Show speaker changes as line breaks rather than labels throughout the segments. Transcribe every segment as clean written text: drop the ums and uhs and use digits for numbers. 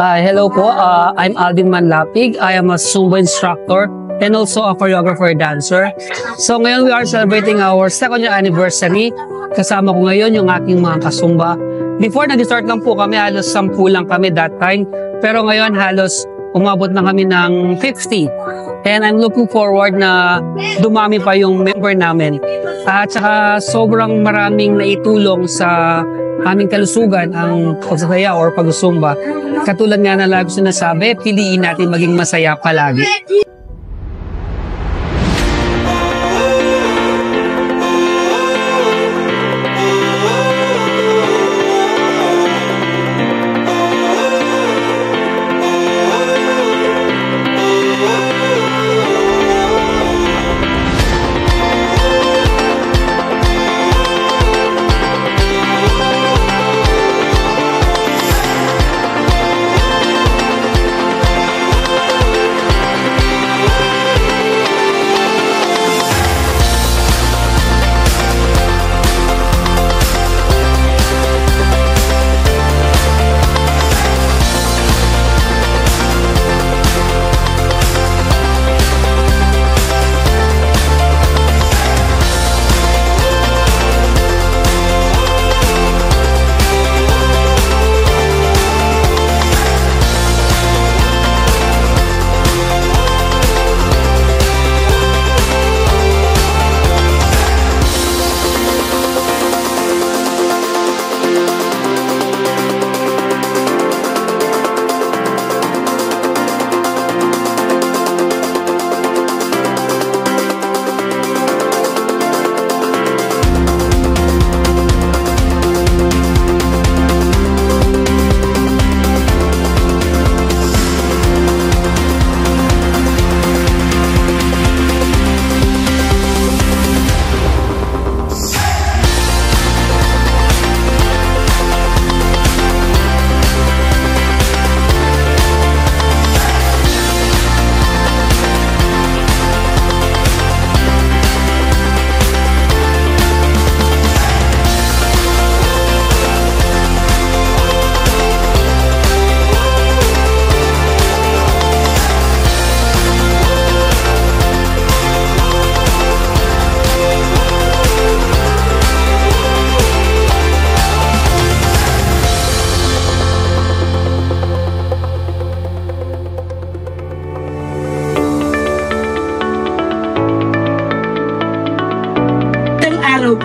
Hello po, I'm Alvin Manlapig. I am a Zumba instructor and also a choreographer dancer. So ngayon we are celebrating our second year anniversary. Kasama ko ngayon yung aking mga kasumba. Before nag-start lang po kami, halos 10 lang kami that time. Pero ngayon halos umabot na kami ng 50. And I'm looking forward na dumami pa yung member namin. At saka sobrang maraming naitulong sa aming kalusugan ang pagsasaya or pag-zumba. Katulad nga na lagi sinasabi, piliin natin maging masaya palagi.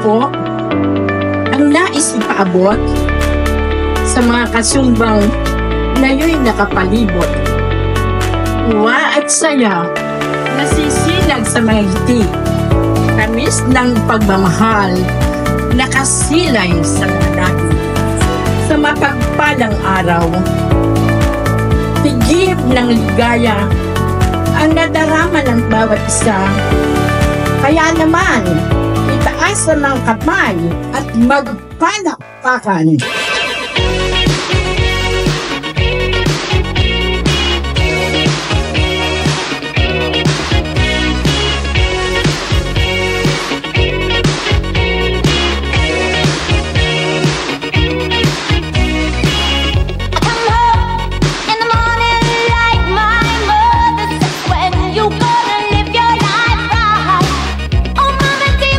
Po, ang nais ipaabot sa mga kasumbang ngayon nakapalibot. Uwa at saya, nasisilag sa mga ngiti, tamis ng pagmamahal, nakasilay sa lalaki. Sa mapagpalang araw, tigib ng ligaya ang nadarama ng bawat isa. Kaya naman, itaas ang kamay at magpalakpakan.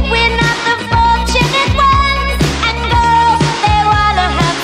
We're not the fortunate ones, and girls, they wanna have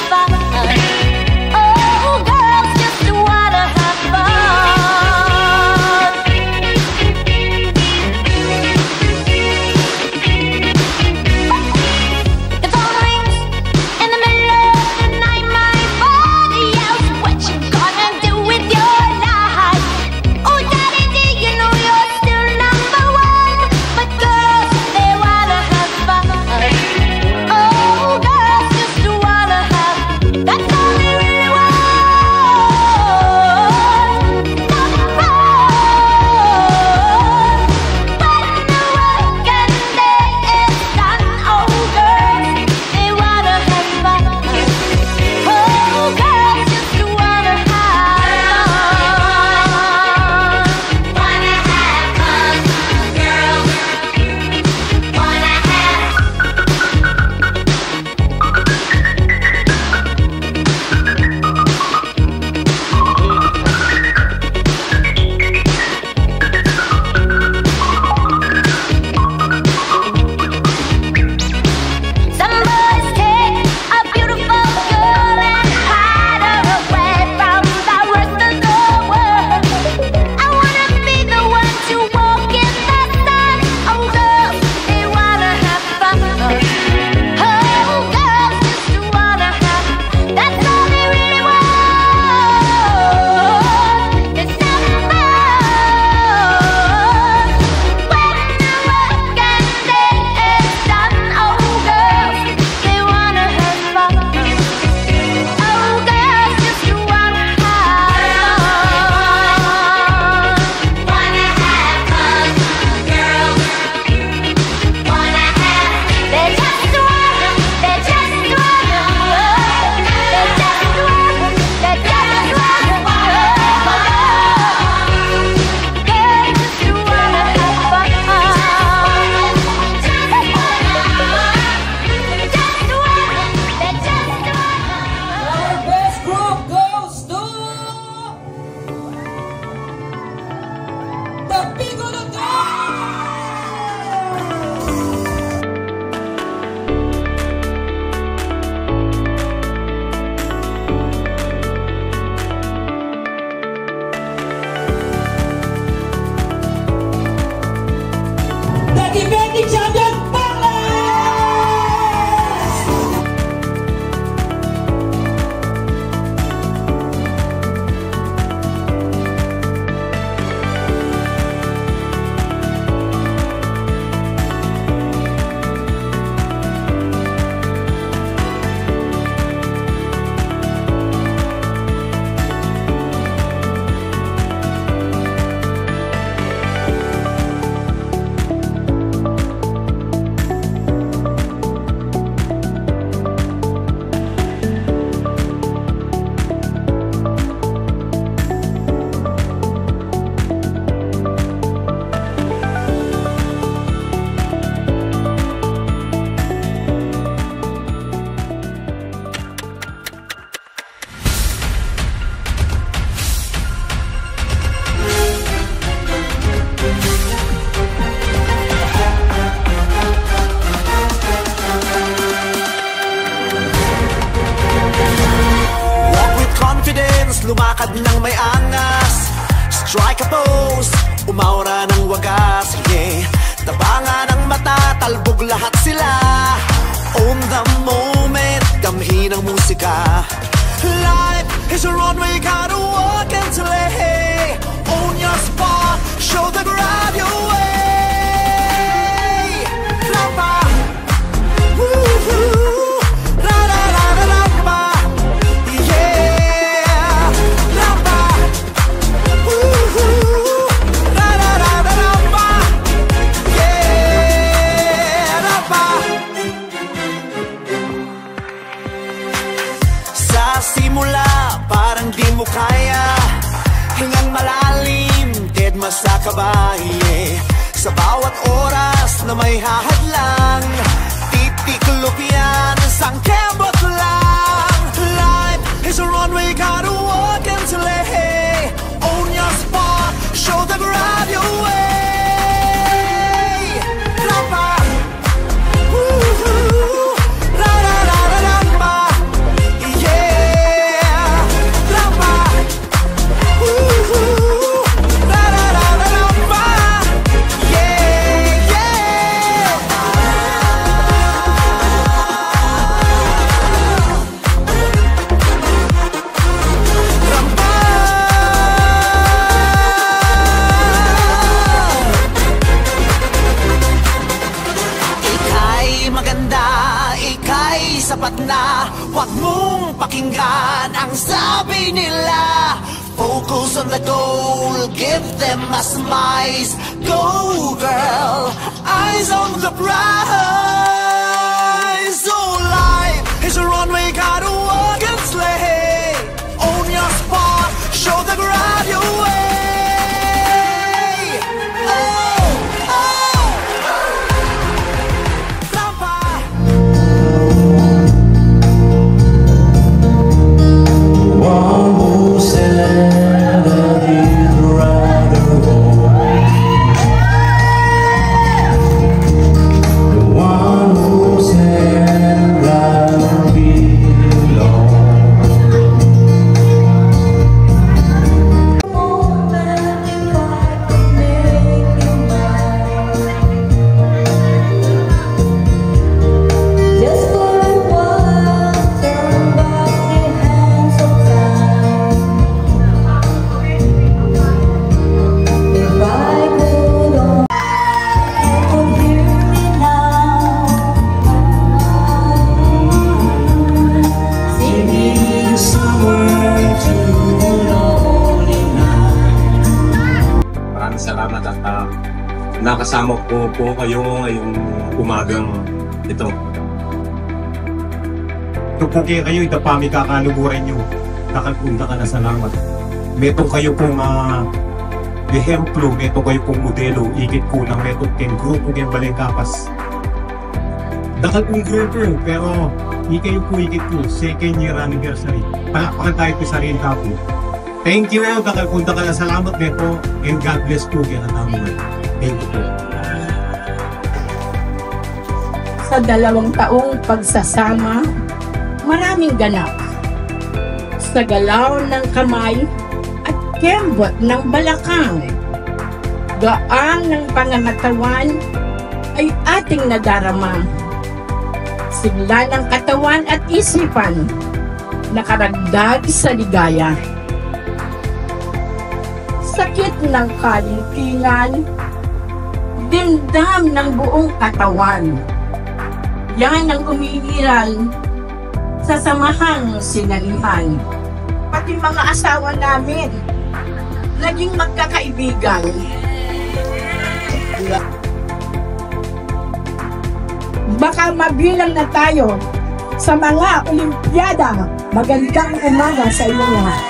Lakad ng may angas, strike a pose, umaura ng wagas, yeah. Tabangan ng mata, talbog lahat sila. Own the moment, damhi ng musika. Life is a runway, gotta walk and slay. Own your spot, show the crowd your way. Lampa, woo-hoo, la-la-la-la-lampa, yeah. Lampa, woo-hoo, la-la-la-la-lampa, yeah. Lampa. Sa simula, parang di mo kaya. Hingang malalim, dead masakabay, yeah. Sa bawat oras na may hahadlang, titiklop yan, isang kembot lang. Life is a runway, gotta walk and slay. Own your spot, show the crowd your way. Lampa, woo-hoo, la-la-la-la-lampa, yeah. Lampa, woo-hoo, la-la-la-la-lampa, yeah, yeah. Lampa. Ika'y maganda, ika'y sapat na. Huwag mong pakinggan ang sabi nila. Focus on the goal, give them a smile. Go girl, eyes on the prize. Oh, life is a runway, gotta walk and slay. Own your spot, show the crowd your way. Oh, oh, Lampa.
One who said that he'd rather go. The one who said I'd rather be alone.
Just for a while, turn back the hands of time. If I could only hear me now, singing somewhere to lonely night.
Maraming salamat at nakasama po kayo ngayong umagang ito.
Ito po kayo, itapami kakaluguran nyo. Nakapunta ka na salamat. Meron kayo pong ehemplo, meron kayo pong modelo, ikit ko ng meron kayong grupo kayong balengkapas. Dakal pong grupo, pero kayo po ikit ko, second year anniversary. Palakpakan tayo po sa rin kapo. Thank you, dakal punta ka na salamat, meron, and God bless po kayo na namin. Thank you po.
Sa 2 taong pagsasama, maraming ganap. Sa galaw ng kamay at kembot ng balakang, gaan ng pangangatawan ay ating nadarama. Sigla ng katawan at isipan, nakaragdag sa ligaya. Sakit ng kalingkingan, dimdam ng buong katawan. Yan ang umiiral sa samahang sinalihan. Pati mga asawa namin, naging magkakaibigan. Baka mabilang na tayo sa mga Olimpiada. Magandang umaga sa inyo lahat.